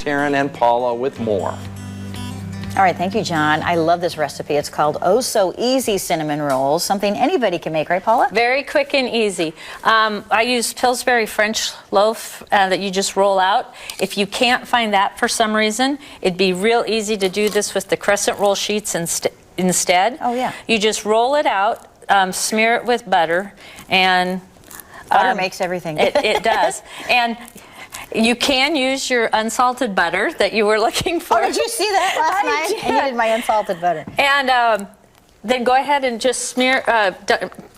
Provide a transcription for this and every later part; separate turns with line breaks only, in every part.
Karen and Paula with more.
All right, thank you, John. I love this recipe. It's called Oh So Easy Cinnamon Rolls, something anybody can make, right, Paula?
Very quick and easy. I use Pillsbury French loaf that you just roll out. If you can't find that for some reason, it'd be real easy to do this with the crescent roll sheets instead.
Oh, yeah.
You just roll it out, smear it with butter, and
butter makes everything.
It does. And you can use your unsalted butter that you were looking for.
Oh, did you see that last night? I needed my unsalted butter.
And then go ahead and just smear,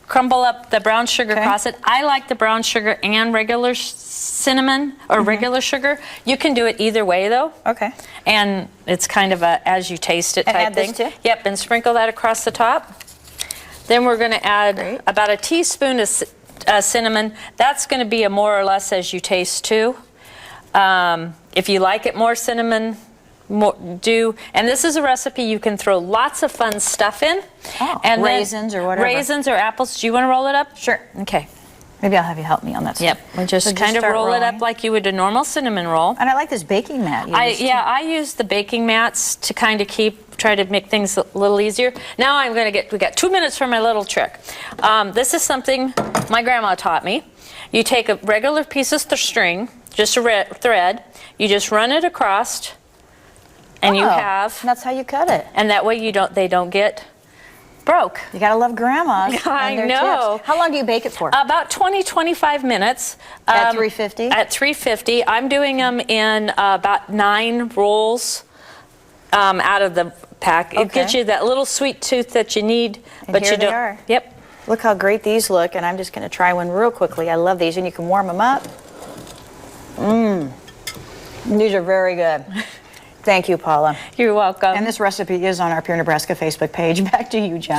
crumble up the brown sugar across it. I like the brown sugar and regular cinnamon or regular sugar. You can do it either way, though.
Okay.
And it's kind of a as you taste it type thing.
This too?
Yep, and sprinkle that across the top. Then we're going to add about a teaspoon of cinnamon. That's going to be a more or less as you taste too. If you like it more cinnamon, do. And this is a recipe you can throw lots of fun stuff in.
Oh,
and
raisins or whatever.
Raisins or apples. Do you want to roll it up?
Sure.
Okay.
Maybe I'll have you help me on that stuff.
Yep. And just kind of roll it up like you would a normal cinnamon roll.
And I like this baking mat.
I use the baking mats to kind of try to make things a little easier. Now I'm going to we got 2 minutes for my little trick. This is something my grandma taught me. You take a regular piece of string, just a thread, you just run it across, and you have.
That's how you cut it.
And that way they don't get broke.
You gotta love grandmas.
I
and their
know.
tips. How long do you bake it for?
About 20-25 minutes.
At 350?
At 350. I'm doing them in about 9 rolls out of the pack. It gives you that little sweet tooth that you need, but
here
you don't.
They are.
Yep.
Look how great these look, and I'm just going to try one real quickly. I love these, and you can warm them up. These are very good. Thank you, Paula.
You're welcome.
And this recipe is on our Pure Nebraska Facebook page. Back to you, John.